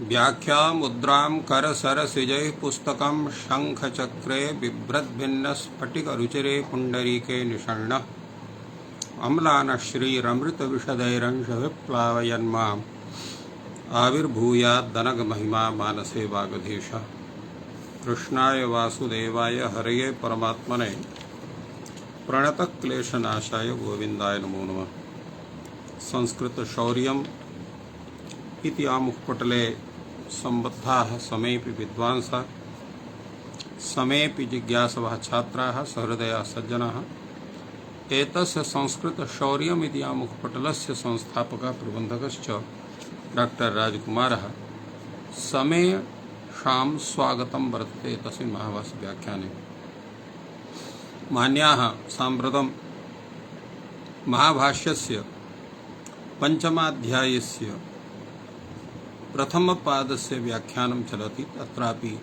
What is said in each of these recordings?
व्याख्या मुद्रां करसरसिजैः पुस्तकं शङ्खचक्रे बिभ्रद्भिन्नस्फटिकरुचिरे पुण्डरीके निषण्णः अम्लानश्रीरमृतविशदैरंशविप्लावयन्माम् आविर्भूयाद्दनगमहिमा मानसे वागधीशः। कृष्णाय वासुदेवाय हरये परमात्मने प्रणतक्लेशनाशाय गोविन्दाय नमो नमः। संस्कृतशौर्यम् इति आमुखपटले सम्बद्धाः समेऽपि विद्वांसः समेऽपि जिज्ञासवः छात्राः सहृदयाः सज्जनाः एतस्य संस्कृतशौर्यम् इति आमुखपटलस्य संस्थापकः प्रबन्धकश्च डॉक्टर राजकुमारः समेषां स्वागतं वर्तते तस्मिन् महाभाष्यव्याख्याने। मान्याः साम्प्रतं महाभाष्यस्य पञ्चमाध्यायस्य प्रथमपादस्य व्याख्यानं चलति। तत्रापि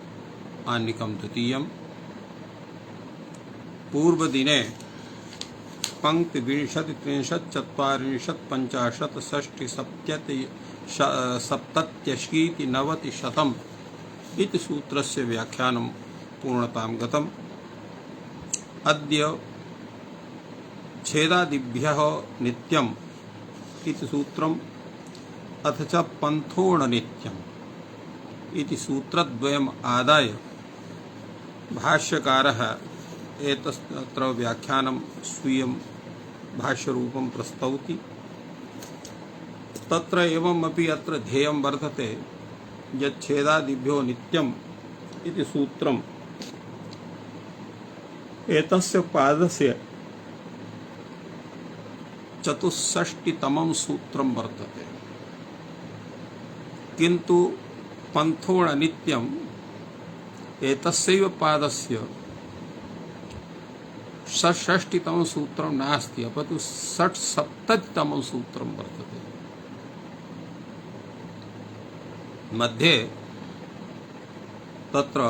आन्निकं द्वितीयं। पूर्वदिने पंक्ति 20, 30, 40, 50, 60, 70, 90 शतम् इति सूत्रस्य व्याख्यानं पूर्णतां गतम्। अद्य छेदादिभ्यः नित्यम् इति सूत्रम् अथ च पन्थोणनित्यम् इति सूत्रद्वयम् आदाय भाष्यकारः एतत्र व्याख्यानं स्वीयं भाष्यरूपं प्रस्तौति। तत्र एवमपि अत्र ध्येयं वर्तते यत् छेदादिभ्यो नित्यम् इति सूत्रम् एतस्य पादस्य 64तमं सूत्रं वर्तते। किन्तु पन्थोणनित्यम् एतस्यैव पादस्य 66तमं सूत्रं नास्ति, अपितु 67तमं सूत्रं वर्तते। मध्ये तत्र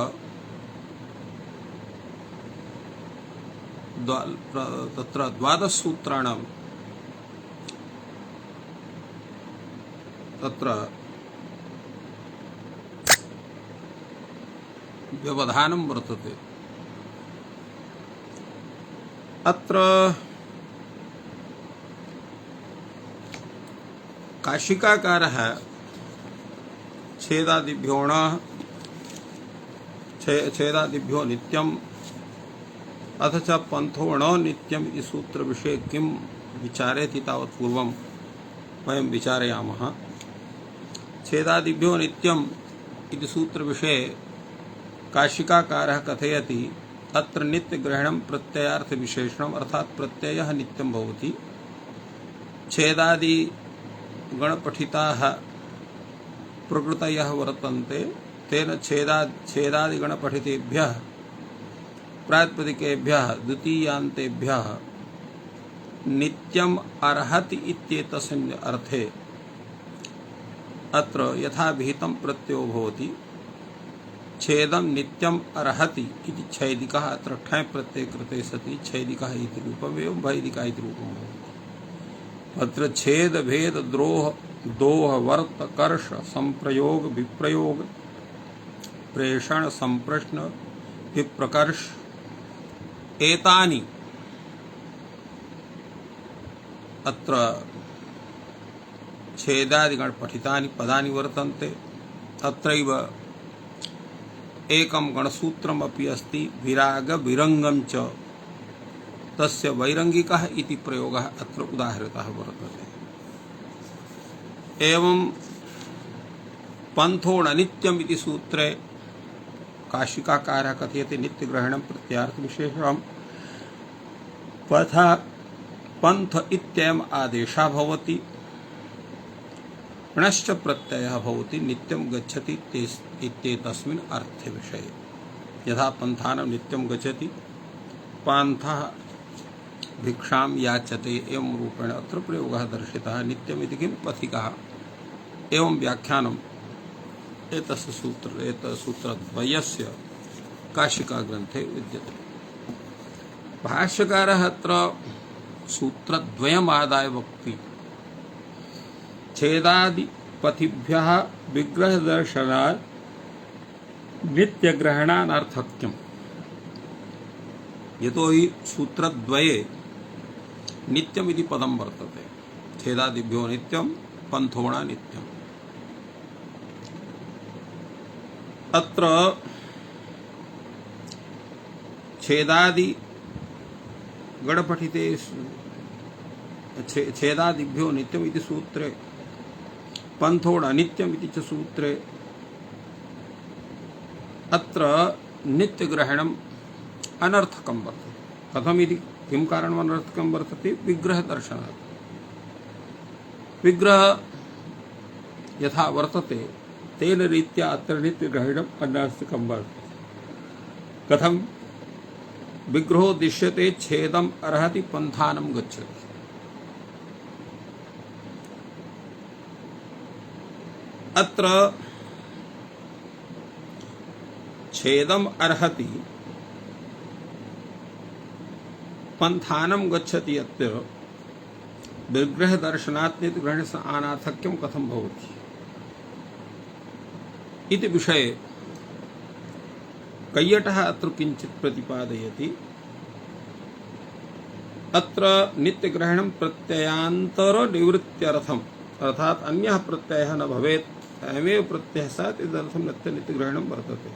द्वादश सूत्राणां तत्र व्यवधानं वर्तते। अत्र काशिकाकारः छेदादिभ्यो नित्यम् अथ च पन्थोण नित्यम् इति सूत्रविषये किं विचारेति तावत् पूर्वं वयं विचारयामः। छेदादिभ्यो नित्यम् इति सूत्रविषये काशिकाकारः कथयति अत्र नित्यग्रहणं प्रत्ययार्थ विशेषणम् अर्थात् प्रत्ययः नित्यं भवति। छेदादि गणपठिताः प्रकृतयः वर्तन्ते, तेन छेदादिगणपठितेभ्यः प्रातिपदिकेभ्यः द्वितीयान्तेभ्यः नित्यम् अर्हति इत्येतस्मिन् अर्थे अत्र यथा विहितं प्रत्ययो भवति। छेदं नित्यम् अर्हति इति छैदिकः अत्र ठञ् प्रत्यये कृते सति छैदिकः इति रूपम् एवं वैदिकः इति रूपं भवति। अत्र छेद भेद द्रोह दोह वर्त कर्ष संप्रयोग विप्रयोग प्रेषण संप्रश्न विप्रकर्ष एतानि अत्र छेदादिगण पठितानि पदानि वर्तन्ते। अत्रैव एकं गणसूत्रम् अपि अस्ति विराग विरंगं च, तस्य वैरंगिकः इति प्रयोगः अत्र उदाहृतः वर्तते। एवं पन्थोणनित्यम् इति सूत्रे काशिकाकारः कथयति नित्यग्रहणं प्रत्ययार्थविशेषणं तथा पन्थ इत्ययम् आदेशः भवति, णश्च प्रत्ययः भवति, नित्यं गच्छति इत्येतस्मिन् अर्थे विषये। यथा पन्थानं नित्यं गच्छति, पान्थः भिक्षां याचते एवं रूपेण अत्र प्रयोगः दर्शितः। नित्यम् इति किं पथिकः एवं व्याख्यानम् एतस्य सूत्रद्वयस्य काशिकाग्रन्थे विद्यते। भाष्यकारः अत्र सूत्रद्वयम् आदाय वक्ति। छेदादि पथिभ्यः विग्रह दर्शनात् नित्य ग्रहणानर्थक्यम्। यतोहि सूत्रद्वये नित्यम् इति पदं वर्तते। छेदादिभ्यो नित्यं पंथोणा नित्यम्। अत्र छेदादि गणपठिते छेदादिभ्यो नित्यम् इति सूत्रे पंथोणा नित्यम् इति च सूत्रे अत्र नित्यग्रहणम् अनर्थकं वर्तते। कथमिति किं कारणम् अनर्थकं वर्तते? विग्रह दर्शनात्। विग्रह यथा वर्तते तेन रीत्या अत्र नित्यग्रहणम् अनर्थकं वर्तते। कथं? विग्रहो दृश्यते छेदम् अर्हति पंथानं गच्छति। अत्र छेदम् अर्हति पंथानं गच्छति। अत्र विग्रह दर्शनात् नित्यग्रहणस्य अनार्थक्यं कथं भवति इति विषये कैयटः अत्र किञ्चित् प्रतिपादयति। अत्र नित्यग्रहणं प्रत्ययान्तर निवृत्त्यर्थम्, अर्थात् अन्यः प्रत्ययः न भवेत्, अयमेव प्रत्ययः स्यात्, इदर्थं नित्यग्रहणं वर्तते।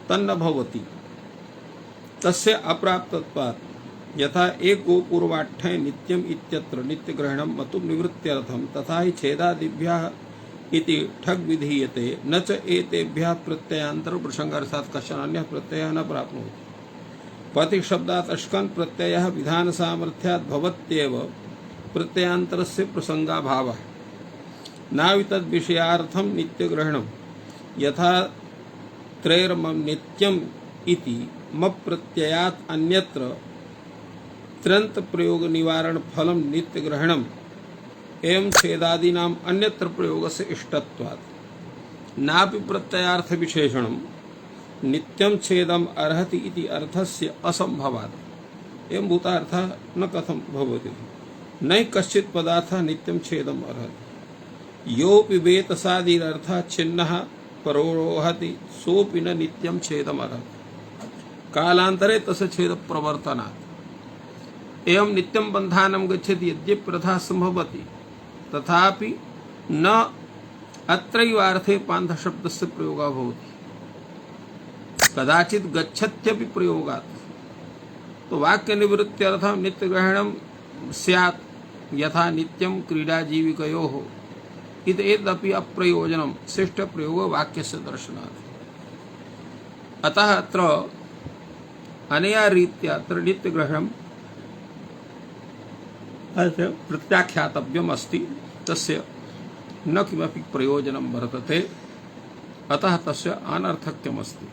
तन्न भवति। तस्य अप्राप्तत्वात् यथा एको पूर्वाढ्ये नित्यम् इत्यत्र नित्यग्रहणं मतु निवृत्त्यर्थं, तथा हि छेदादिभ्यः इति ठग् विधीयते। न च एतेभ्यः प्रत्ययान्तर प्रसंगार्थात् कश्चन अन्यः प्रत्ययः न प्राप्नोति। पति शब्दात् अश्कन् प्रत्ययः विधान सामर्थ्यात् भवत्येव प्रत्ययान्तरस्य प्रसंगाभावः। नावितद् विषयार्थं नित्यग्रहणं यथा त्रैर्मम नित्यम् इति मप् प्रत्ययात् अन्यत्र त्रन्त प्रयोग निवारण फलम नित्यग्रहणम् एवं छेदादीनाम् अन्यत्र प्रयोगस्य इष्टत्वात् नापि प्रत्ययार्थ विशेषणं नित्यं छेदम् अर्हति इति अर्थस्य असंभवात्। एवं भूतार्थः न कथं भवति? न कश्चित् पदार्थः नित्यं छेदम् अर्हति। योऽपि वेतसादिरर्थः छिन्नः परोहति सोऽपि न नित्यं छेदम् अर्हति। कालान्तरे तस्य छेद प्रवर्तनात्। एवं नित्यं बन्धानं गच्छति यद्यपि प्रथा संभवति, तथापि न अत्रैवार्थे पान्थशब्दस्य प्रयोगः भवति। कदाचित् गच्छत्यपि प्रयोगात्। तो वाक्यनिवृत्त्यर्थं नित्यग्रहणं स्यात्, यथा नित्यं क्रीडाजीविकयोः इति एतदपि अप्रयोजनं शिष्टप्रयोगो वाक्यस्य दर्शनात्। अतः अत्र अनया रीत्या अत्र नित्यग्रहणं प्रत्याख्यातव्यम् अस्ति। तस्य न किमपि प्रयोजनं वर्तते, अतः तस्य अनर्थक्यम् अस्ति।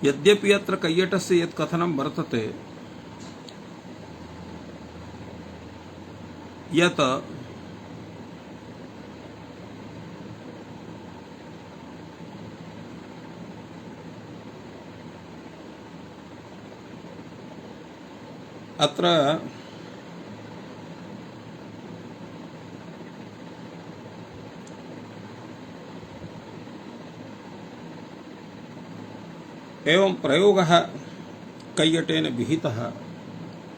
यद्यपि अत्र कैयटस्य यत् कथनं वर्तते यत् अत्र एवं प्रयोगः कैयटेन विहितः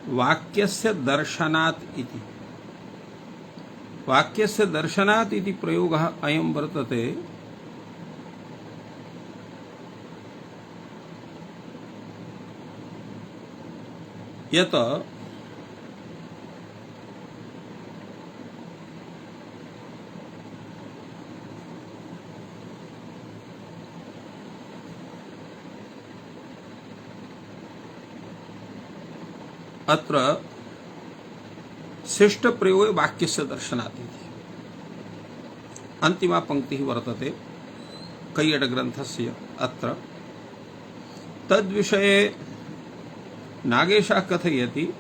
वाक्यस्य दर्शनात् इति। वाक्यस्य दर्शनात् इति प्रयोगः अयं वर्तते। यत अत्र शिष्ट प्रयोग वाक्यस्य दर्शनात् इति अंतिमा पंक्तिः वर्तते कैयट ग्रन्थस्य। अत्र तद्विषये नागेशः कथयति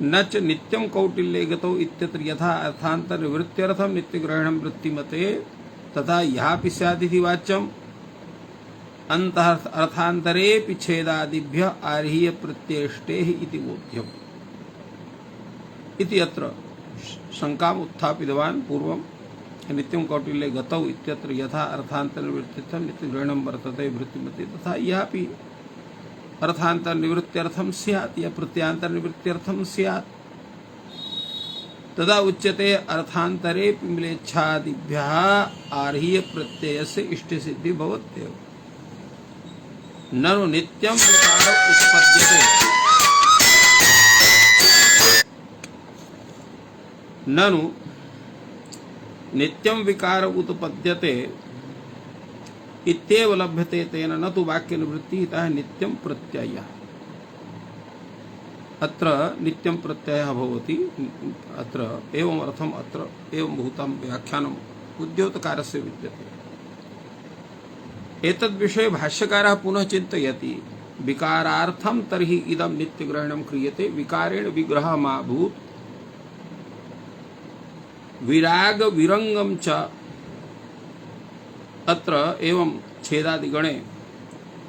न च नित्यं कौटिल्ये गतौ इत्यत्र यथा अर्थान्तर निवृत्त्यर्थं नित्यग्रहणं वृत्तिमते तथा यहापि स्यादिति वाच्यम् अन्तः अर्थान्तरेऽपि छेदादिभ्यः आर्हीय प्रत्येष्टेः इति बोध्यम् इति अत्र शंकाम उत्थापितवान् पूर्वं नित्यं कौटिल्ये गतौ इत्यत्र यथा अर्थान्तरनिवृत्त्यर्थं नित्यग्रहणं वर्तते वृत्तिमति तथा यह अपि अर्थान्तरनिवृत्त्यर्थं स्यात् या प्रत्यांतरनिवृत्त्यर्थं स्यात्। तदा उच्यते अर्थान्तरे म्लेच्छादिभ्यः आर्ह्य प्रत्ययस्य इष्टसिद्धि भवत्येव। ननु नित्यं विकार उत्पद्यते ननु नित्यं विकार उत्पद्यते इत्येव लभ्यते तेन न तु वाक्यनिवृत्तिः इतः नित्यं प्रत्ययः। अत्र नित्यं प्रत्ययः भवति। अत्र एवं अर्थम अत्र एवं भूतं व्याख्यानम् उद्योतकारस्य विद्यते। एतद्विषये भाष्यकारः पुनः चिन्तयति विकारार्थं तर्हि इदं नित्यग्रहणं क्रियते विकारेण विग्रहमाभूत् विराग विरंगम च। अत्र एवं छेदादिगणे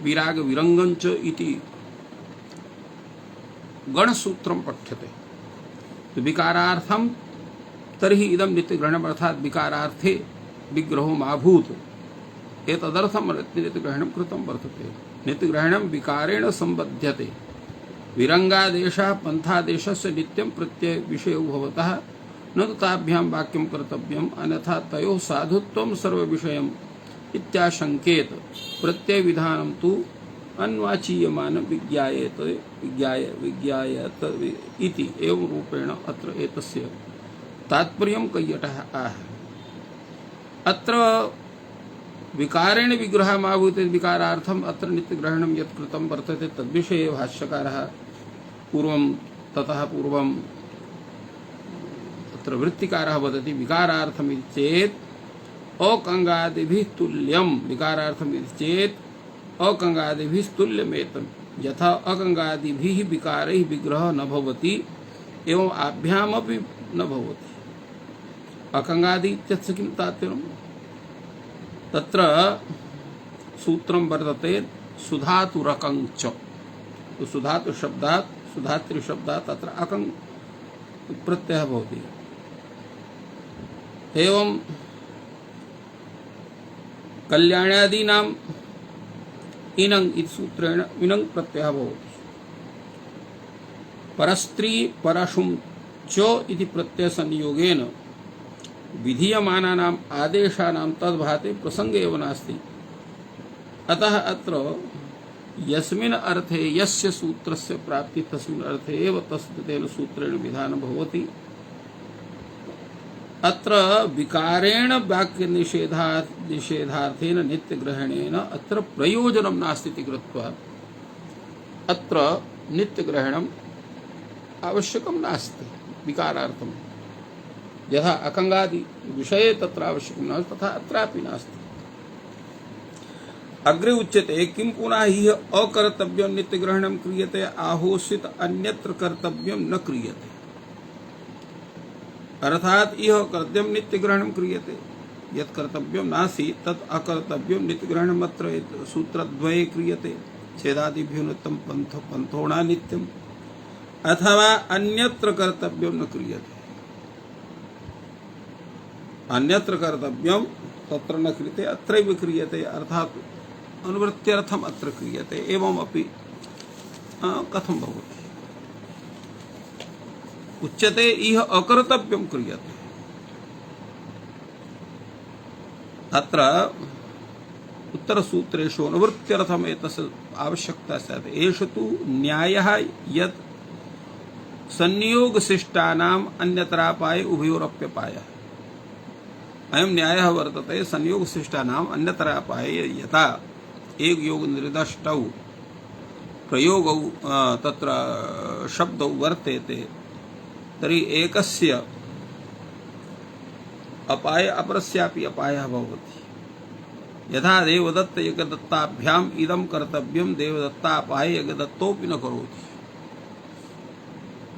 विराग विरंगम च इति गणसूत्रं पठ्यते। तो विकारार्थम तर्हि इदं नित्यग्रहणम् अर्थात् विकारार्थे विग्रहो माभूत् एतदर्थं नित्यग्रहणं कृतं वर्तते। नित्यग्रहणं विकारेण संबध्यते। विरंगादेशः पंथादेशस्य नित्यं प्रत्यय विषयो भवतः न तु ताभ्यां वाक्यं कर्तव्यम् अन्यथा तयोः साधुत्वं सर्वविषयम् इत्याशंकेत। प्रत्यय विधानं तु अन्वाचीयमान विज्ञायेत विज्ञायत इति एवं रूपेण अत्र एतस्य तात्पर्यं कैयटः आह। अत्र विकारेण विग्रहमाभूते विकारार्थम् अत्र नित्यग्रहणं यत् कृतं वर्तते तद्विषये भाष्यकारः पूर्वं ततः पूर्वं तत्र वृत्तिकारः वदति विकारार्थमिति चेत् अकङ्गादिभिः तुल्यं। विकारार्थमिति चेत् अकङ्गादिभिः तुल्यमेतम्। यथा अकङ्गादिभिः विकारैः विग्रहः न भवति एवं आभ्यामपि न भवति। अकङ्गादि इत्यस्य किं तात्पर्यम्? तत्र सूत्रं वर्तते सुधातुरकं च। तो सुधातु शब्दात् सुधातृ शब्दात् तत्र अकं प्रत्ययः भवति। एवं कल्याणादीनाम् इनङ् इति सूत्रेण इनङ् प्रत्ययः भवति। परस्त्री परशुं च इति प्रत्यय संयोगेन विधीयमानानाम् आदेशानां तद्भाते प्रसंग एव नास्ति। अतः अत्र यस्मिन् अर्थे यस्य सूत्रस्य प्राप्ति तस्मिन् अर्थे एव तस्य तेन सूत्रेण विधानं भवति। अत्र विकारेण वाक्य निषेधार्थेन नित्यग्रहणेन अत्र प्रयोजनं नास्ति इति कृत्वा अत्र नित्यग्रहणम् आवश्यकं नास्ति विकारार्थं। यथा अकङ्गादि विषये तत्र आवश्यकं नास्ति तथा अत्रापि नास्ति। अग्रे उच्यते किं पुनः हि अकर्तव्यं नित्यग्रहणं क्रियते आहोषित अन्यत्र कर्तव्यं न क्रियते। अर्थात यह कर्तव्यं नित्यग्रहणं क्रियते यत् कर्तव्यं नासीत् तत् अकर्तव्यं नित्यग्रहणम् अत्र सूत्रद्वये क्रियते। छेदादिभ्यो नित्यं पंथोणा नित्यम् अथवा अन्यत्र कर्तव्यं न क्रियते। अन्यत्र कर्तव्यं तत्र न क्रियते अत्रैव क्रियते अर्थात अनुवृत्त्यर्थम अत्र क्रियते। एवमपि कथं भवति? उच्यते इह अकर्तव्यं क्रियते। अत्र उत्तरसूत्रेषु अनुवृत्त्यर्थम एतस्य आवश्यकता स्यात्। एष तु न्यायः यत् संयोगशिष्टानाम् अन्यतरापाय उभयोरप्यपायः। अयं न्यायः वर्तते संयोगशिष्टानाम् अन्यतरापाय यथा एक योग निर्दिष्टौ प्रयोगौ तत्र शब्दौ वर्तेते तर्हि एकस्य अपाय अपरस्यापि अपायः भवति। यथा देवदत्त एकदत्ताभ्याम् इदं कर्तव्यं देवदत्तापाय एकदत्तोऽपि न करोति।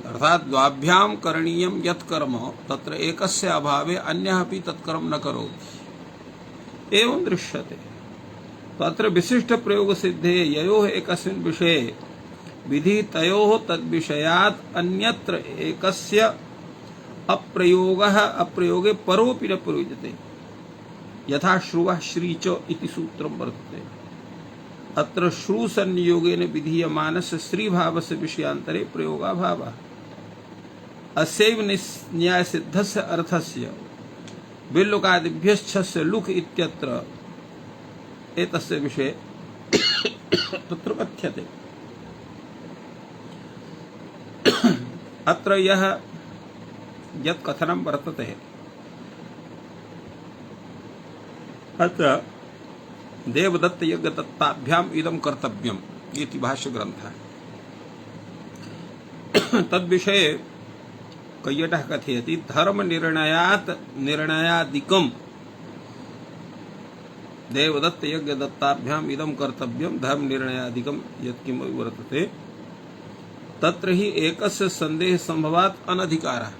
अर्थात द्वाभ्यां करणीयं यत् कर्म तत्र एकस्य अभावे अन्यः अपि तत्कर्म न करोति। एवं दृश्यते। तत्र विशिष्ट प्रयोग सिद्धे ययोः एकस्मिन् विषये विधि तयोः तद्विषयात् अन्यत्र एकस्य अप्रयोगः अप्रयोगे परोऽपि न प्रयुज्यते यथा श्रुवः श्री च इति सूत्रं वर्तते। अत्र श्रु संयोगेन विधीयमानस्य श्रीभावस्य विषयान्तरे प्रयोगाभावः। अस्यैव न्यायसिद्धस्य अर्थस्य विल्लुकादिभ्यश्च लुक इत्यत्र एतस्य विषये तत्र कथ्यते। अत्र यह यत् कथनं वर्तते अत्र देवदत्त यज्ञदत्ताभ्याम इदं कर्तव्यम् इति भाष्यग्रन्थः। तद्विषये कैयटः कथयति निर्णयादिकं देवदत्त यज्ञदत्ताभ्याम इदं कर्तव्यं धर्म निर्णयादिकं यत्किमपि वर्तते तत्र हि एकस्य संदेह संभवात् अनधिकारः।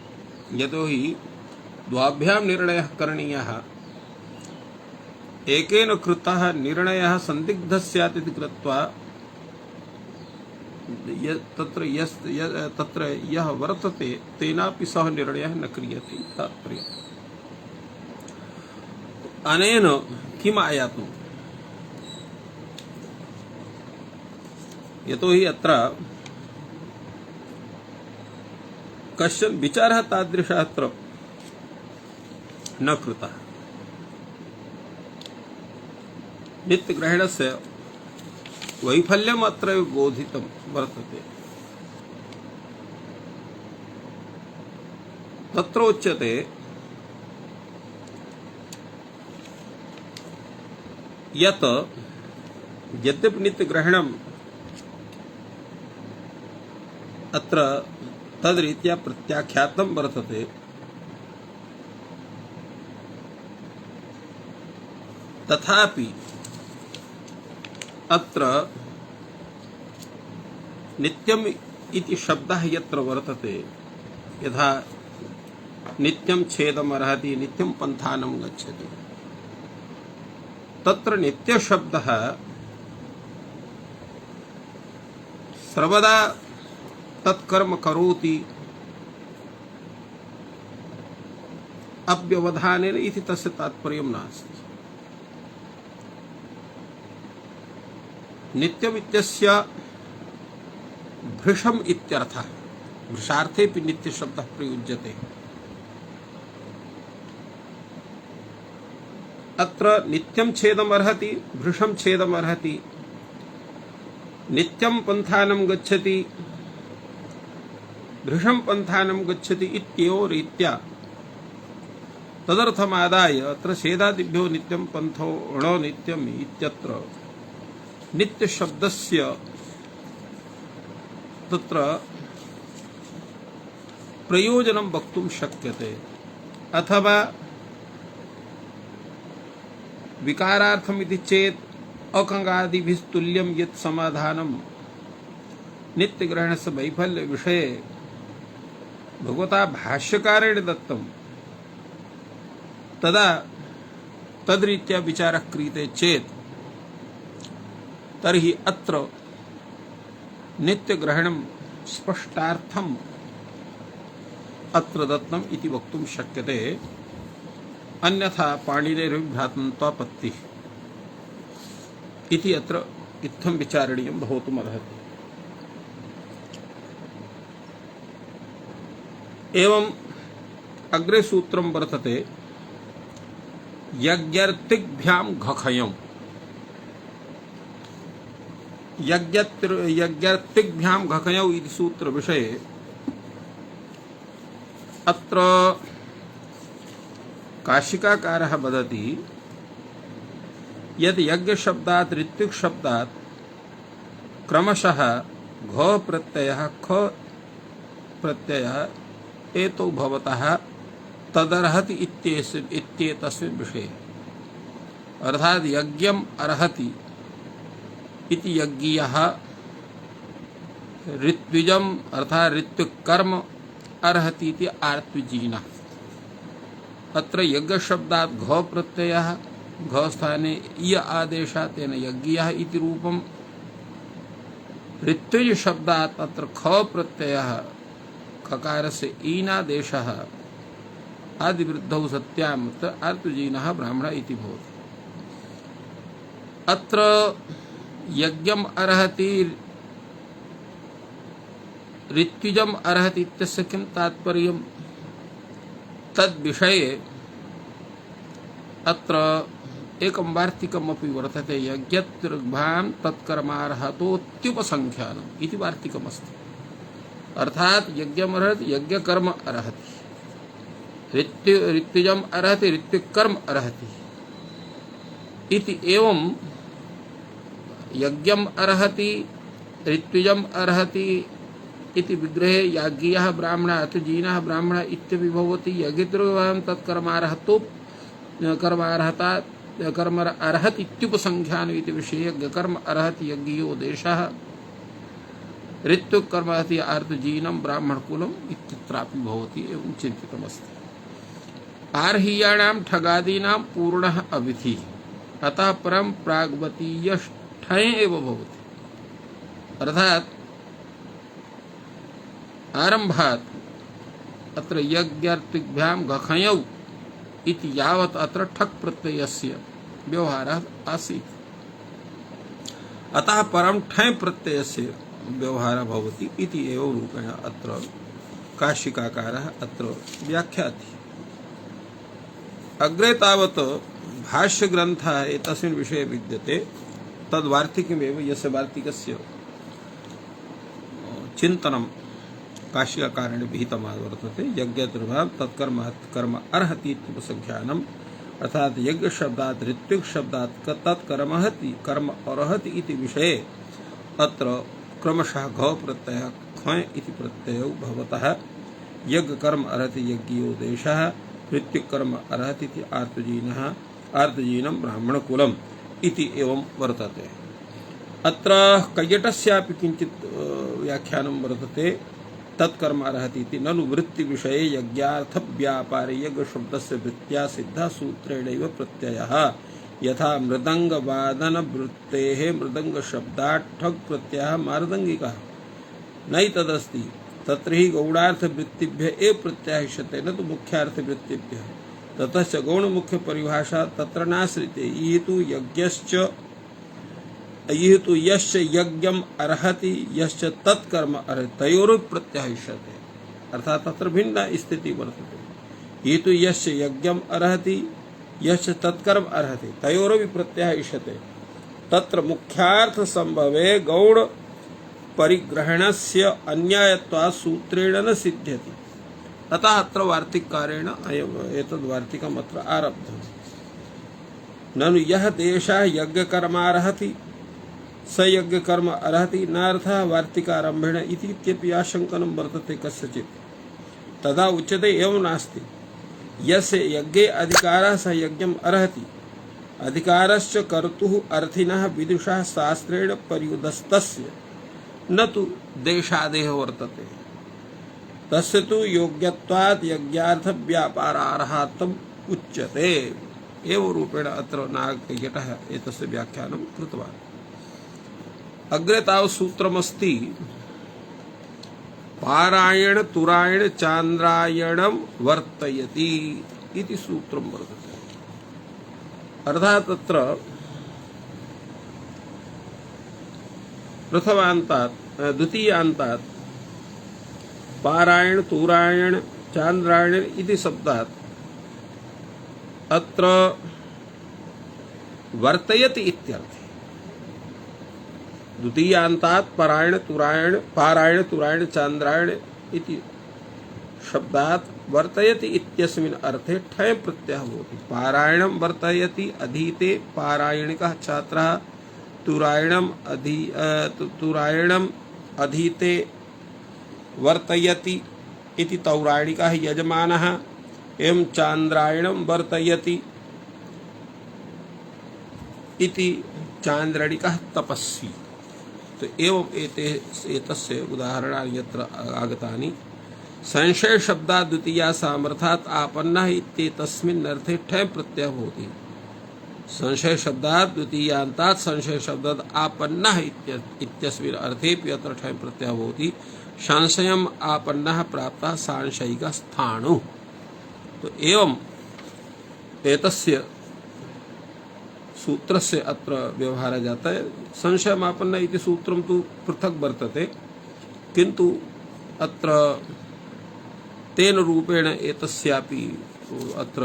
यतो हि द्वाभ्याम निर्णयः करणीयः एकेन कृतः निर्णयः संदिग्धः स्यात् इति कृत्वा तत्र यः वर्तते तेनापि सह निर्णयः न क्रियते तात्पर्यम्। अनेन किम् आयातु? यतो हि अत्र कश्चन विचारः तादृशः अत्र न कृतः। नित्यग्रहणस्य वैफल्यम् अत्र बोधितं वर्तते। तत्र उच्यते यत् यद्यपि नित्यग्रहणम् अत्र तद्रीत्या प्रत्याख्यातं वर्तते तथापि अत्र नित्यम् इति शब्दः यत्र वर्तते यथा नित्यं छेदमर्हति नित्यं पन्थानं गच्छति तत्र नित्य शब्दः सर्वदा तत्कर्म करोति अव्यवधानेन इति तस्य तात्पर्यं नास्ति। नित्यम् इत्यस्य भृशम् इत्यर्थः। भृशार्थेऽपि नित्य शब्दः प्रयुज्यते। अत्र नित्यं छेदमर्हति भृशं छेदमर्हति नित्यं पन्थानं गच्छति भृशं पन्थानं गच्छति इत्येवरीत्या तदर्थमादाय अत्र छेदादिभ्यो नित्यं पन्थो णो नित्यम् इत्यत्र नित्य शब्दस्य तत्र प्रयोजनं वक्तुं शक्यते। अथवा विकारार्थमिति चेत् अकङ्गादिभिस्तुल्यं यत् समाधानं नित्यग्रहणस्य वैफल्य विषये भगवता भाष्यकारेण दत्तं तदा तद्रीत्या विचारः क्रियते चेत् तर्हि अत्र नित्यग्रहणं स्पष्टार्थम् अत्र दत्तम् इति वक्तुं शक्यते। अन्यथा पाणिनेर्विभ्रान्तत्वापत्तिः इति अत्र इत्थं विचारणीयं भवितुमर्हति। एवं अग्रे सूत्रं वर्तते यज्ञर्तिभ्यां घखयम्। यज्ञर्तिभ्यां घखयौ इति सूत्र विषये अत्र काशिकाकारः वदति यद् यज्ञ शब्दात् ऋत्विक् शब्दात् क्रमशः घ प्रत्ययः ख प्रत्ययः एतौ भवतः तदर्हति इत्येतस्मिन् विषये अर्थात् यज्ञम् अर्हति इति यज्ञियः ऋत्विजम् अर्थात् ऋत्विक् कर्म अर्हति इति आर्त्विजीनः। अत्र यज्ञ शब्दात् घ प्रत्ययः घ स्थाने य आदेशात् तेन यज्ञियः इति रूपम्। ऋत्विज शब्दात् अत्र ख प्रत्ययः खकारस्य ईनादेशः आदिवृद्धौ सत्याम आर्तुजीनः ब्राह्मण इति भवति। अत्र यज्ञम अर्हति ऋत्विजम अर्हति इत्यस्य किं तात्पर्यं तद् विषये अत्र एकं वार्तिकमपि वर्तते। यज्ञत्ऋग्भां तत्कर्मार्हतोत्युपसंख्यानम् इति वार्तिकमस्ति। अर्थात यज्ञम अर्हति यज्ञकर्म अर्हति, ऋत्विजम अर्हति ऋत्विकर्म अर्हति इति एवं यज्ञम अर्हति ऋत्विजम अर्हति इति विग्रहे याज्ञियः ब्राह्मणः अतिजीनः ब्राह्मणः इत्यपि भवति। यज्ञत्रुभां तत्कर्मार्हतो कर्मार्हता कर्म अर्हति इत्युपसंख्यान इति विषये यज्ञकर्म अर्हति यज्ञियो देशः ऋत्विकर्म अर्हति आर्तजीनं ब्राह्मणकुलम् इत्यत्रापि भवति एवं चिन्तितमस्ति। आर्हीयाणां ठगादीनां पूर्णः अविधिः अतः परं प्राग्वतीय ठय एव भवति। अर्थात आरंभात् अत्र यज्ञर्तिभ्यां गखयौ इति यावत् अत्र ठक् प्रत्ययस्य व्यवहारः आसीत्, अतः परं ठय प्रत्ययस्य व्यवहारः भवति इति एव रूपेण अत्र काशिकाकारः अत्र व्याख्याति। अग्रे तावत् भाष्यग्रन्थः एतस्मिन् विषये विद्यते। तद्वार्तिकमेव यस्य वार्तिकस्य चिन्तनं काशिकाकारेण विहितं वर्तते। यज्ञत्रुभां तत्कर्म अर्हति इत्युपसंख्यानम् अर्थात यज्ञ शब्दात् ऋत्विक शब्दात् तत्कर्महति कर्म अर्हति इति विषये अत्र क्रमशः घ प्रत्ययः ख्वय इति प्रत्ययौ भवतः यज्ञ कर्म अर्हति यज्ञियो देशः ऋत्विक कर्म अर्हति इति आर्तजीनं ब्राह्मणकुलम् इति एवं वर्तते। अत्र कैयटस्यापि किञ्चित् व्याख्यानं वर्तते। तत्कर्म अर्हति इति ननु वृत्ति विषये यज्ञार्थ व्यापारे यज्ञ शब्दस्य वृत्त्या सिद्धा सूत्रेणैव प्रत्ययः यथा मृदंग वादन वृत्तेः मृदंग शब्दात् ठक् प्रत्ययः मार्दंगिकः नहि तदस्ति तत्र हि गौणार्थ वृत्तिभ्यः एव प्रत्याहिष्यते न तु मुख्यार्थ वृत्तिभ्यः। ततश्च गौण मुख्य परिभाषा तत्र नाश्रिते। यह तो यश्च यज्ञम अर्हति यश्च तत्कर्म अर्हति तयोरपि प्रत्याहिष्यते। अर्थात तत्र भिन्ना स्थिति वर्तते। ये तो यश्च यज्ञम अर्हति यश्च तत्कर्म अर्हति तयोरपि प्रत्याहिष्यते। तत्र मुख्यार्थ संभवे गौण परिग्रहणस्य अन्यायत्वात् सूत्रेण न सिद्ध्यति। अतः अत्र वार्तिककारेण एतद् वार्तिकम् अत्र आरब्धम्। ननु यः देशः यज्ञकर्मार्हति स यज्ञकर्म अर्हति नार्थः वार्तिकारम्भेण इत्यपि आशंकनं वर्तते कस्यचित्। तदा उच्यते एवं नास्ति। यस्य यज्ञे अधिकारः स यज्ञम् अर्हति अधिकारश्च कर्तुः अर्थिनः विदुषः शास्त्रेण पर्युदस्तस्य न तु देशादेह वर्तते। तस्य तु योग्यत्वात् यज्ञार्थ व्यापारार्हार्थम् उच्यते। एवं रूपेण अत्र नागकैयटः एतस्य व्याख्यानं कृतवान्। अग्रे तावत् सूत्रमस्ति पारायण तुरायण चान्द्रायणं वर्तयति इति सूत्रं वर्तते। अर्थात् तत्र प्रथमान्तात् द्वितीयान्तात् पारायण तुरायण चान्द्रायण इति शब्दात् अत्र वर्तयति इत्यर्थे। द्वितीयान्तात् पारायण तुरायण चान्द्रायण इति शब्दात् वर्तयति इत्यस्मिन् अर्थे ठय प्रत्ययः भवति। पारायणं वर्तयति अधीते पारायणिकः छात्रः तुरायणम् अधीते वर्तयति इति तौरायणिकः यजमानः एवं चान्द्रायणं वर्तयति इति चान्द्रणिकः तपस्वी। तो एवं एतस्य उदाहरणानि यत्र आगतानि। संशय शब्दात् द्वितीया सामर्थ्यात् आपन्नः इत्येतस्मिन् अर्थे ठय प्रत्ययः भवति। संशय शब्दात् द्वितीयान्तात् संशय शब्दात् आपन्नः इत्यस्मिन् अर्थेऽपि अत्र ठय प्रत्ययः भवति। संशयम् आपन्नः प्राप्तः सांशयिकः स्थाणुः तो एवं एतस्य सूत्रस्य अत्र व्यवहारः जाता है। संशयमापन्न इति सूत्रं तु पृथक् वर्तते, किन्तु अत्र तेन रूपेण एतस्यापि अत्र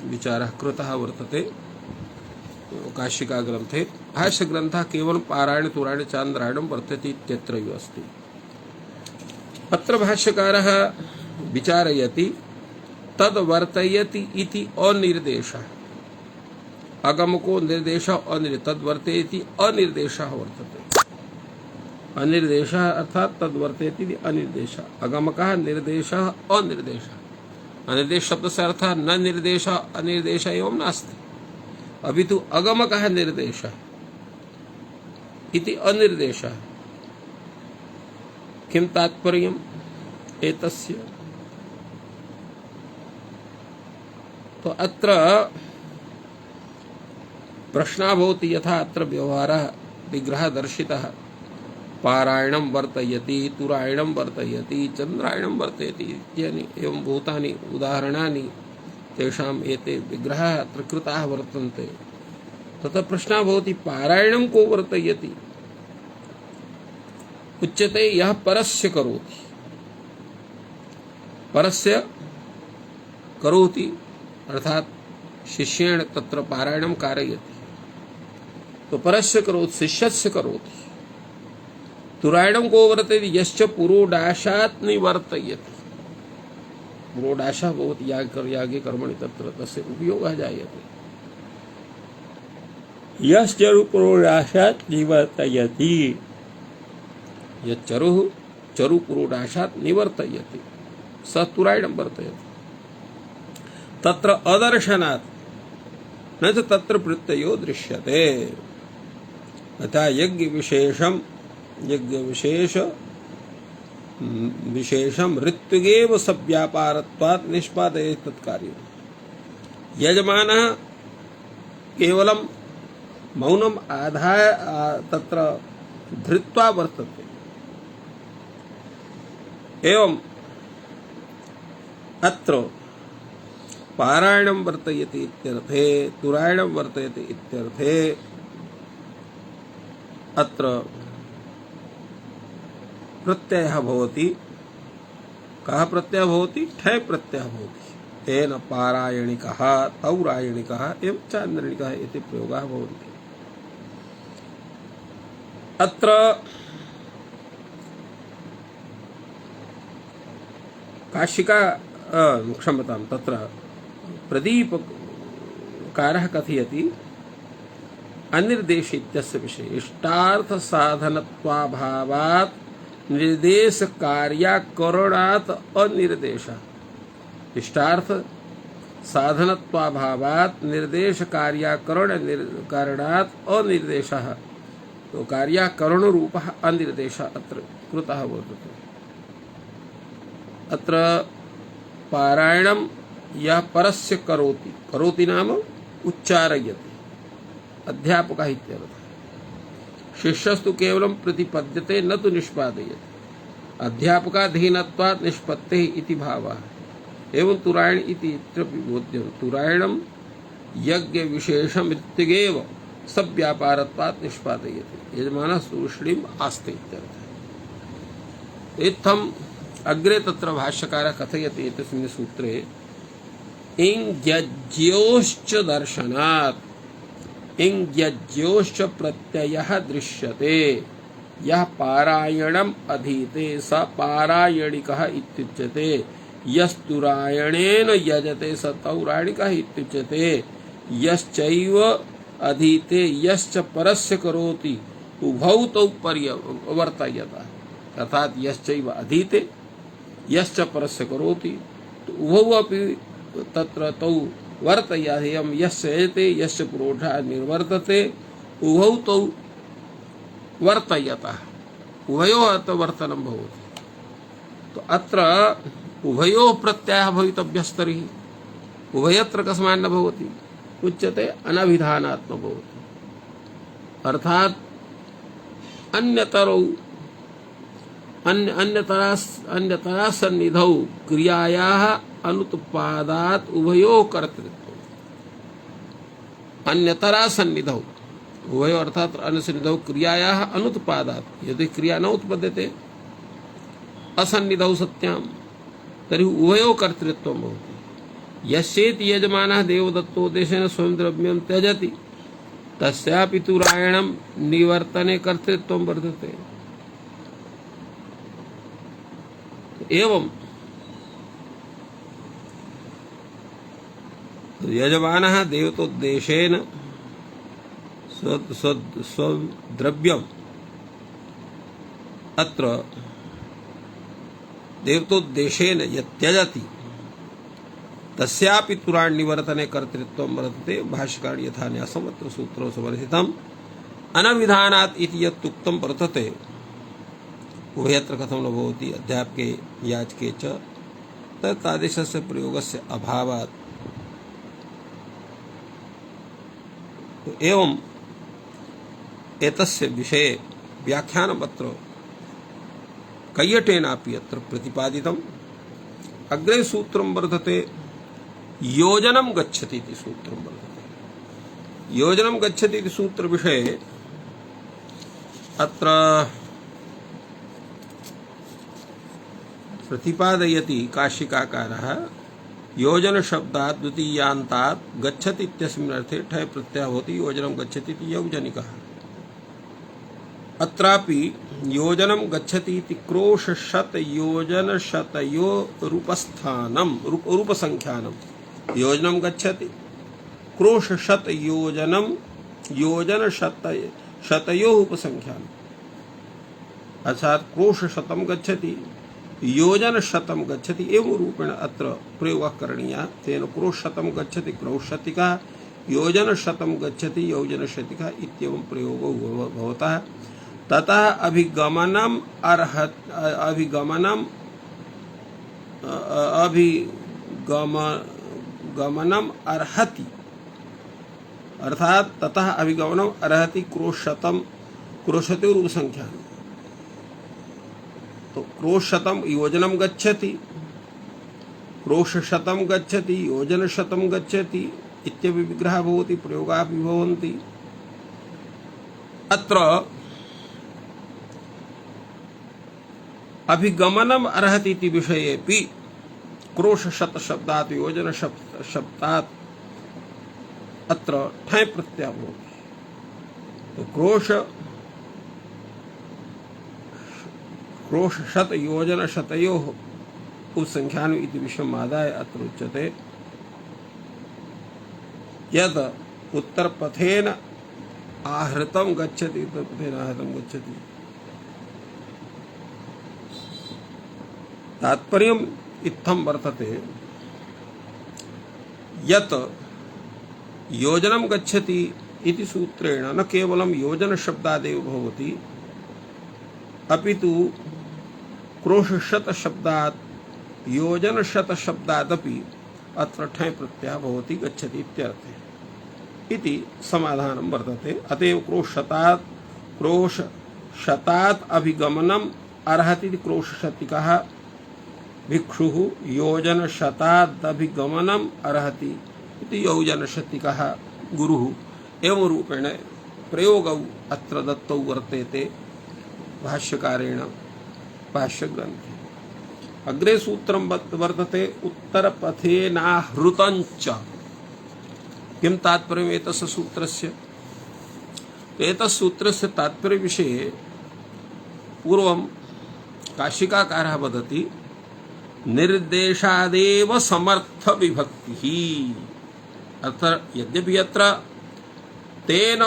विचारः कृतः वर्तते काशिका ग्रन्थे। भाष्य ग्रन्थः केवलं पारायण तुरायण चान्द्रायणं वर्तते इत्यत्रैव अस्ति। अत्र भाष्यकारः विचारयति तद् वर्तयति इति अनिर्देशः, अगमको निर्देशः तद् वर्तयति अनिर्देशः वर्तते। अनिर्देशः अर्थात तद् वर्तयति इति अनिर्देशः, अगमकः निर्देशः अनिर्देशः। अनिर्देश शब्द से अर्थ न निर्देश अनिर्देश एवं नास्ति, अपितु अगमकः निर्देशः इति अनिर्देशः। किं तात्पर्यम् एतस्य? तो अत्र प्रश्नः भवति, यथा अत्र व्यवहारः विग्रहः दर्शितः, पारायणं वर्तयति, तुरायणं वर्तयति, चन्द्रायणं वर्तयति इत्यादि एवं भूतानि उदाहरणानि तेषाम् एते विग्रहाः अत्र कृताः वर्तन्ते। ततः प्रश्नः भवति, पारायणं को वर्तयति? उच्यते यः परस्य करोति। परस्य करोति अर्थात शिष्येण तत्र पारायणं कारयति। तो परस्य करोति, शिष्यस्य करोति। तुरायणं को वर्तयति यश्च पुरोडाशात् निवर्तयति। पुरोडाशः भवति यागे कर्मणि, तत्र तस्य उपयोगः जायते। यश्च पुरोडाशात् निवर्तयति, यच्चरुः चरु पुरोडाशात् निवर्तयति स तुरायणं वर्तयति। तत्र अदर्शनात् न च तत्र प्रत्ययो दृश्यते। अतः यज्ञ विशेषम ऋत्विगेव सव्यापारत्वात् निष्पादयेत् तत्कार्यम्। यजमानः केवलं मौनम् आधाय तत्र धृत्वा वर्तते। एवं अत्र पारायणं वर्तयति इत्यर्थे, तुरायणं वर्तयति इत्यर्थे अत्र प्रत्ययः भवति। कः प्रत्ययः भवति? ठय प्रत्ययः भवति। तेन पारायणिकः, तौरायणिकः एवं चान्द्रायणिकः इति प्रयोगाः भवन्ति। अत्र काशिका क्षम्यतां, तत्र प्रदीपकारः कथयति अनिर्देश इत्यस्य विषये इष्टार्थ साधनत्वाभावात् निर्देश कार्याकरणात् अनिर्देशः। इष्टार्थ साधनत्वाभावात् निर्देश कार्याकरणात् अनिर्देशः। तो कार्याकरण रूपः अनिर्देशः अत्र कृतः वर्तते। अत्र पारायणं यः परस्य करोति, करोति नाम उच्चारयति, अध्यापकः इत्यर्थः। शिष्यस्तु केवलं प्रतिपद्यते न तु निष्पादयति, अध्यापकाधीनत्वात् निष्पत्तेः इति भावः। एवं तुरायण इति इत्यपि बोध्यं। तुरायणं यज्ञ विशेषं ऋत्विगेव सव्यापारत्वात् निष्पादयति, यजमानः तूष्णीम् आस्ते इत्यर्थः। इत्थम् अग्रे तत्र भाष्यकारः कथयति एतस्मिन् सूत्रे इङ्ग्यज्योश्च दर्शनात् इङ्ग्यज्योश्च प्रत्ययः दृश्यते। यः पारायणम् अधीते स पारायणिकः इत्युच्यते। यस्तुरायणेन यजते स तौरायणिकः इत्युच्यते। यश्चैव अधीते यश्च परस्य करोति उभौ तौ पर्यवर्तयत। अर्थात यश्चैव अधीते यश्च परस्य करोति, तो उभौ अपि तत्र तौ वर्तयेयं। यस्य यजते यस्य पुरोधा निर्वर्तते उभौ तौ वर्तयतः। उभयोः अत्र वर्तनं भवति। तो अत्र उभयोः प्रत्ययः भवितव्यस्तर्हि उभयत्र कस्मान्न भवति? उच्यते अनभिधानात् न भवति। अर्थात अन्यतरा सन्निधौ क्रियायाः अनुत्पादात उभयो कर्तृत्व अन्यतरा सन्निधौ उभयो अर्थात अनुसन्निधौ क्रियायाः अनुत्पादात यदि क्रिया न उत्पद्यते असन्निधौ सत्याम तर्हि उभयो कर्तृत्वं भवति यस्येति यजमानः देवदत्तोद्देशेन स्वयं द्रव्यं त्यजति तस्यापि तु रायणं निवर्तने कर्तृत्वं वर्तते एवं यजमानः देवतोद्देशेन स्वद्रव्यम् अत्र देवतोद्देशेन यत्यजति तस्यापि तुराण निवर्तने कर्तृत्वं वर्तते भाष्यकार यथा न्यासम् अत्र सूत्रो समर्थितम् अनविधानात् इति यत् उक्तं वर्तते उभयत्र कथं न भवति अध्यापके याचके च तदादेशस्य प्रयोगस्य अभावात् एवं एतस्य विषये व्याख्यानमत्र कैयटेनापि अत्र प्रतिपादितम् अग्रे सूत्रं वर्तते योजनं गच्छति इति सूत्रं वर्तते योजनं गच्छति इति सूत्र विषये अत्र प्रतिपादयति काशिकाकारः योजन शब्दात् द्वितीयान्तात् गच्छति इत्यस्मिन् अर्थे ठय प्रत्ययः भवति योजनं गच्छति इति यौजनिकः अत्रापि योजनं गच्छति इति क्रोश शत योजन शतयो रूपस्थानं रूपसंख्यानं योजनं गच्छति क्रोश शत योजनं योजन शतयो उपसंख्यानं अर्थात् क्रोश शतं गच्छति योजन शतं गच्छति एवं रूपेण अत्र प्रयोगः करणीयः तेन क्रोश शतं गच्छति क्रौशतिका योजन शतं गच्छति योजन शतिका इत्येवं प्रयोगो भवतः ततः अभिगमनम अर्हति अर्थात ततः अभिगमनम अर्हति क्रोशतम क्रोशते रूप संख्या तो क्रोशतम योजनम गच्छति क्रोशशतम गच्छति योजन शतम गच्छति इत्यपि विग्रहः भवति प्रयोगाः अपि भवन्ति अत्र अभिगमनम अर्हति इति विषयेपि क्रोश शत शब्दात् योजन शब्दात् अत्र ठय प्रत्ययः भवति तो क्रोश शत योजन शतयोः उपसंख्यानम् इति विषयम् आदाय अत्र उच्यते यद् उत्तरपथेन आहृतं गच्छति उत्तरपथेन आहृतं गच्छति तात्पर्यम् इत्थं वर्तते यत् योजनं गच्छति इति सूत्रेण न केवलं योजन शब्दादेव भवति अपितु क्रोशशत शब्दात् योजन शत शब्दादपि अत्र ठय प्रत्ययः भवति गच्छति इत्यर्थे इति समाधानं वर्तते अतएव क्रोशशतात् अभिगमनम् अर्हति क्रोशशतिकः भिक्षुः योजन शतादभिगमनम् अर्हति इति योजन शतिकः गुरुः एवं रूपेण प्रयोगौ अत्र दत्तौ वर्तेते भाष्यकारेण भाष्यग्रन्थे अग्रे सूत्रं वर्तते उत्तरपथेनाहृतञ्च किं तात्पर्यम् एतस्य सूत्रस्य एतस्य सूत्रस्य तात्पर्यविषये पूर्वं काशिकाकारः वदति निर्देशादेव समर्थ विभक्तिः अर्थात् यद्यपि यत्र तेन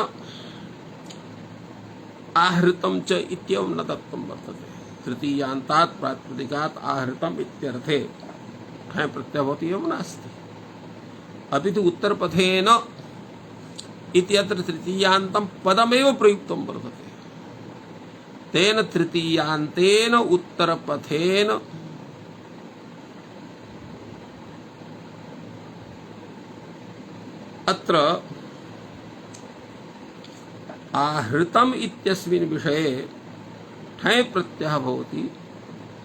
आहृतं च इत्येवं न दत्तं वर्तते तृतीयान्तात् प्रातिपदिकात् आहृतम् इत्यर्थे ठय प्रत्ययः भवति एवं नास्ति अपि तु उत्तरपथेन इत्यत्र तृतीयान्तं पदमेव प्रयुक्तं वर्तते तेन तृतीयान्तेन उत्तरपथेन अत्र आहृतम् इत्यस्मिन् विषये ठय प्रत्ययः भवति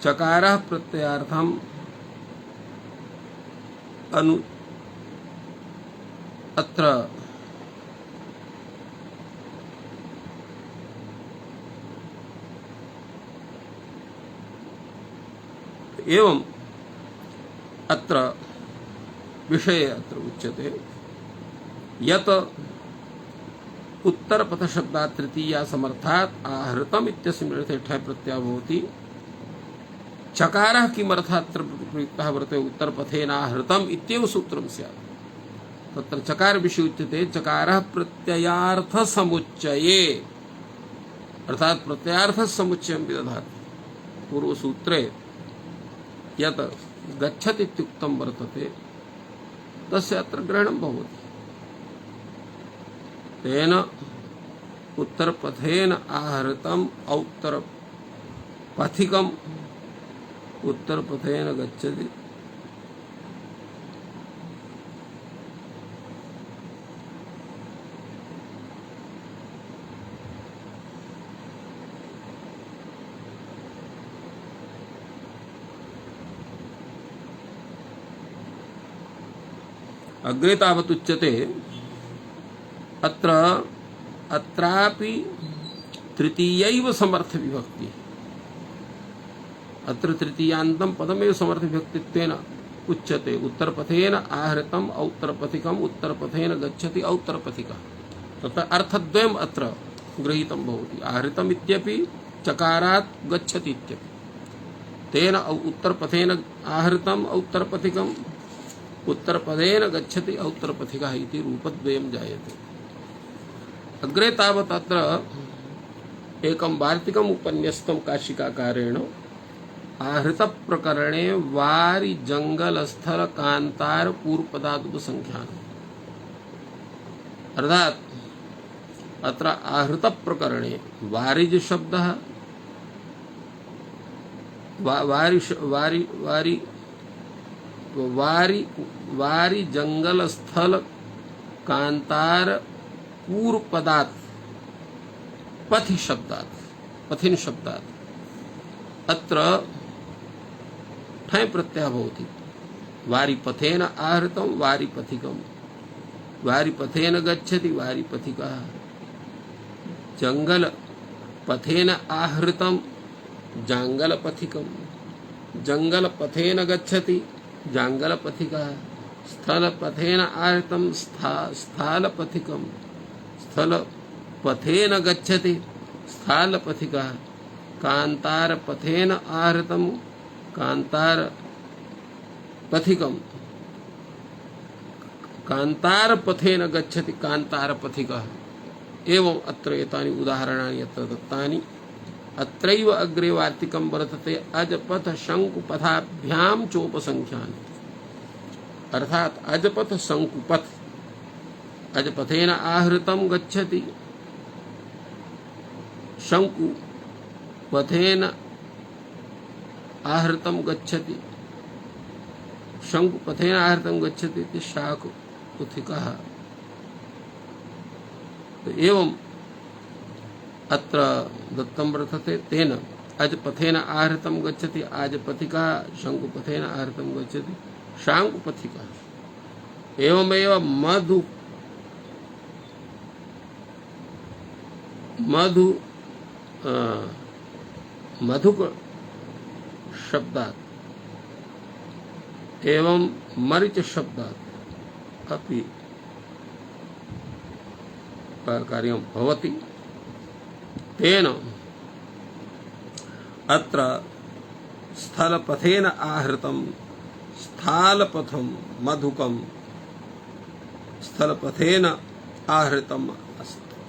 चकारः प्रत्ययार्थं अनु अत्र एवं अत्र विषये अत्र उच्यते यत उत्तरपथ शब्दात् तृतीया समर्थात् आहृतम इत्यस्मिन् अर्थे ठय प्रत्यय भवति। चकारः किमर्थात्र प्रयुक्तः वर्तते उत्तरपथेन आहृतम इत्येव सूत्रं स्यात्। तत्र चकार विषय उच्यते चकारः प्रत्ययार्थ समुच्चये अर्थात प्रत्ययार्थ समुच्चयं विदधाति। पूर्व सूत्रे यत् गच्छति इत्युक्तं वर्तते तस्य अत्र ग्रहणं भवति। तेन उत्तरपथेन आहृतम् औत्तरपथिकम् उत्तरपथेन गच्छति अग्रे तावत् उच्यते अत्रापि तृतीयैव समर्थ विभक्ति। अत्र तृतीयान्तं पदमेव समर्थ विभक्तित्वेन उच्यते। उत्तरपथेन आहृतम् औत्तरपथिकम् उत्तरपथेन गच्छति औत्तरपथिकः। तत्र अर्थद्वयम् अत्र गृहीतं भवति। आहृतम् इत्यपि चकारात् गच्छति इत्यपि। तेन उत्तरपथेन आहृतम् औत्तरपथिकम् उत्तरपथेन गच्छति औत्तरपथिकः इति रूपद्वयं जायते। अग्रे तावत् अत्र एकं वार्तिकम् उपन्यस्तं काशिकाकारेण आहृत प्रकरणे वारि जंगल स्थल कांतार पूर्वपदादुपसंख्यानम्। अर्थात अत्र आहृत प्रकरणे वारिज शब्दः वारि जंगल स्थल कांतार पूर्वपदात् पथि शब्दात् पथिन शब्दात् अत्र ठय प्रत्यय भवति। वारिपथेन आहृतं वारिपथिकं वारिपथेन गच्छति वारिपथिकः जंगलपथेन आहृतं जांगलपथिकं जंगलपथेन गच्छति जांगलपथिकः स्थलपथेन आहृतं स्थालपथिकं स्थलपथेन गच्छति स्थालपथिकः कांतारपथेन आहृतं कांतारपथिकं कांतारपथेन गच्छति कांतारपथिकः। एवं अत्र एतानि उदाहरणानि अत्र दत्तानि। अत्रैव अग्रे वार्तिकं वर्तते अजपथ शंकुपथाभ्यां चोपसंख्यानि। अर्थात अजपथ शंकुपथ अजपथेन आहृतं गच्छति शंकुपथेन आहृतं गच्छति शंकुपथेन आहृतं गच्छति इति शाकपथिकः। एवं अत्र दत्तं वर्तते तेन अजपथेन आहृतं गच्छति आजपथिकः शंकुपथेन आहृतं गच्छति शांकुपथिकः। एवमेव मधुक शब्दात् एवं मरीच शब्दात् अपि कार्यं भवति। तेन अत्र स्थलपथेन आहृतं स्थालपथं मधुकं स्थलपथेन आहृतं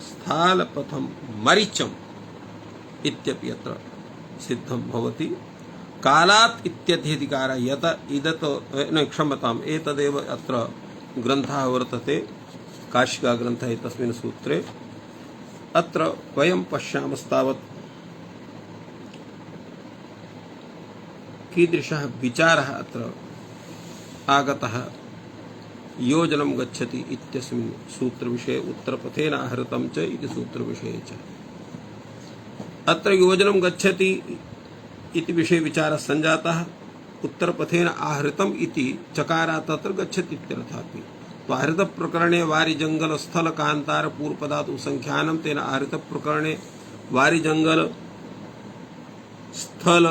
स्थालपथं मरीचम् इत्यपि अत्र सिद्धं भवति। कालात् इत्यधिकार यत इदत न क्षमताम् एतदेव अत्र ग्रन्थः वर्तते काशिका ग्रन्थः तस्मिन् सूत्रे। अत्र वयं पश्यामस्तावत् कीदृशः विचारः अत्र आगतः। योजनं गच्छति इत्यस्मिन् सूत्रविषये उत्तरपथेन आहृतं च इति सूत्रविषये च अत्र योजनं गच्छति इति विषये विचारः सञ्जातः। उत्तरपथेन आहृतम इति चकारा तत्र गच्छति इत्यर्थापि। तो आहृत प्रकरणे वारि जंगल स्थल कांतार पूर्वपदातु संख्यानम तेन आहृत प्रकरणे वारि जंगल स्थल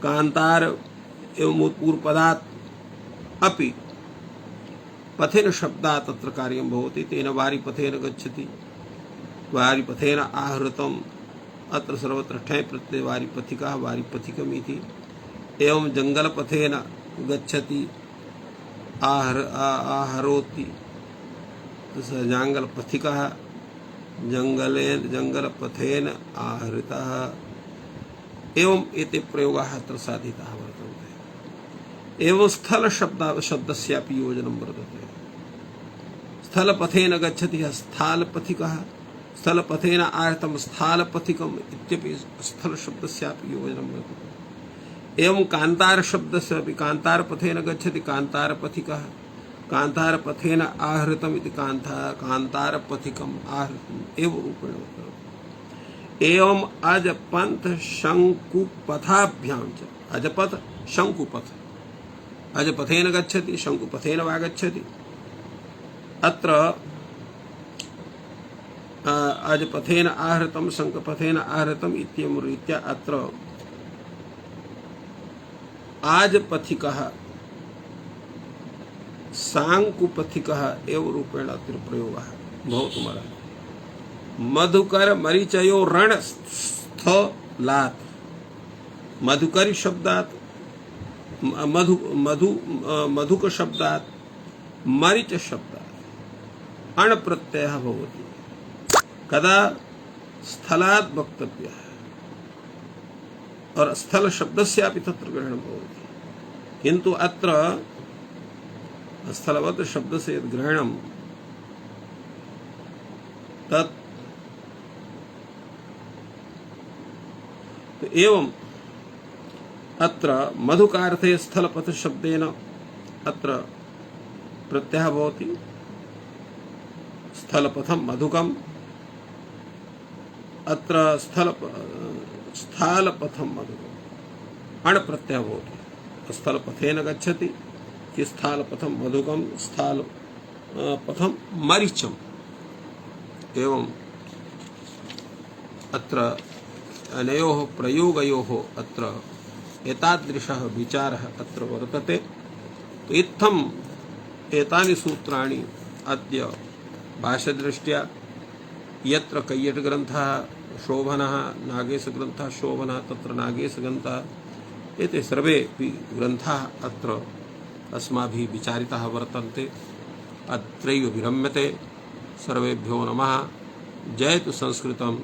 कांतार एवं पूर्वपदात् अपि पथेन शब्दात् तत्र कार्यं भवति। तेन वारि पथेन गच्छति, वारि पथेन आहृतम, अत्र सर्वत्र ठञ् प्रत्यय वारि पथिकः वारि पथिकम् इति। एवं जंगल पथेन गच्छति आहरोति जांगल पथिकः जंगल पथेन आहृतः। एवं एते प्रयोगाः अत्र साधिताः वर्तन्ते। एवं स्थल शब्दस्यापि योजनं वर्तते। स्थल पथेन गच्छति स्थाल पथिकः, स्थल पथेन आहृतं स्थाल पथिकम् इत्यपि स्थल शब्दस्यापि योजनं वर्तते। एवं कांतार शब्दस्यापि कांतार पथेन गच्छति कांतार पथिकः, कांतार पथेन आहृतम् इति कांतार पथिकम् आहृतम् एव रूपेण वर्तते। एवं अजपन्थ शंकुपथाभ्यां च, अजपथ शंकुपथ, अजपथेन गच्छति शंकुपथेन वा गच्छति। अत्र अजपथेन आहृतं शंकुपथेन आहृतम् इत्येवं रीत्या अत्र आजपथिकः सांकुपथिकः एव रूपेण अत्र प्रयोगः भवितुमर्हति। मधुकर मरीचयो रण स्थलात्, मधुकरी शब्दात् मधुक शब्दात् मरीच शब्दात् अण प्रत्ययः भवति। कदा स्थलात् वक्तव्यः और स्थल शब्दस्यापि तत्र ग्रहणं भवति, किन्तु अत्र स्थलवत् शब्दस्य यद् ग्रहणं तत् एवं अत्र मधुकार्थे स्थलपथ शब्देन अत्र प्रत्ययः भवति। स्थलपथं मधुकम्, अत्र स्थालपथं मधुकम् अण प्रत्ययः भवति। स्थलपथेन गच्छति कि स्थालपथं मधुकं स्थालपथं मरीचम्। एवं अत्र अनयोः प्रयोगयोः अत्र एतादृशः विचारः अत्र वर्तते। तो इत्थम् एतानि सूत्राणि अद्य भाष्यदृष्ट्या यत्र कैयटग्रन्थः शोभनः, नागेशग्रन्थः शोभनः, तत्र नागेशग्रन्थः, एते सर्वेपि ग्रन्थाः अत्र अस्माभिः विचारिताः वर्तन्ते। अत्रैव विरम्यते। सर्वेभ्यो नमः। जयतु संस्कृतम्।